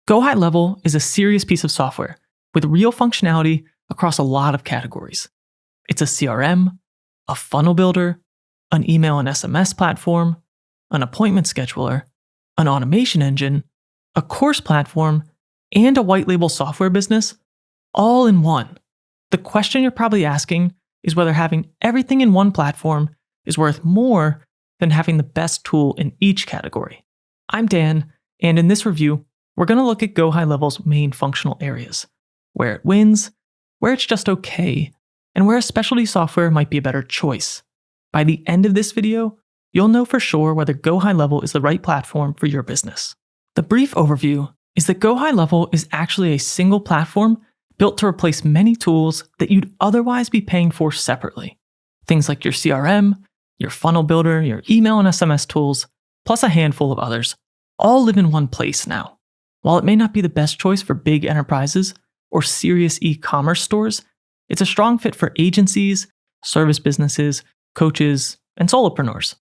GoHighLevel is a serious piece of software with real functionality across a lot of categories. It's a CRM, a funnel builder, an email and SMS platform, an appointment scheduler, an automation engine, a course platform, and a white label software business, all in one. The question you're probably asking is whether having everything in one platform is worth more than having the best tool in each category. I'm Dan, and in this review, we're going to look at GoHighLevel's main functional areas, where it wins, where it's just okay, and where a specialty software might be a better choice. By the end of this video, you'll know for sure whether GoHighLevel is the right platform for your business. The brief overview is that GoHighLevel is actually a single platform built to replace many tools that you'd otherwise be paying for separately. Things like your CRM, your funnel builder, your email and SMS tools, plus a handful of others, all live in one place now. While it may not be the best choice for big enterprises or serious e-commerce stores, it's a strong fit for agencies, service businesses, coaches, and solopreneurs.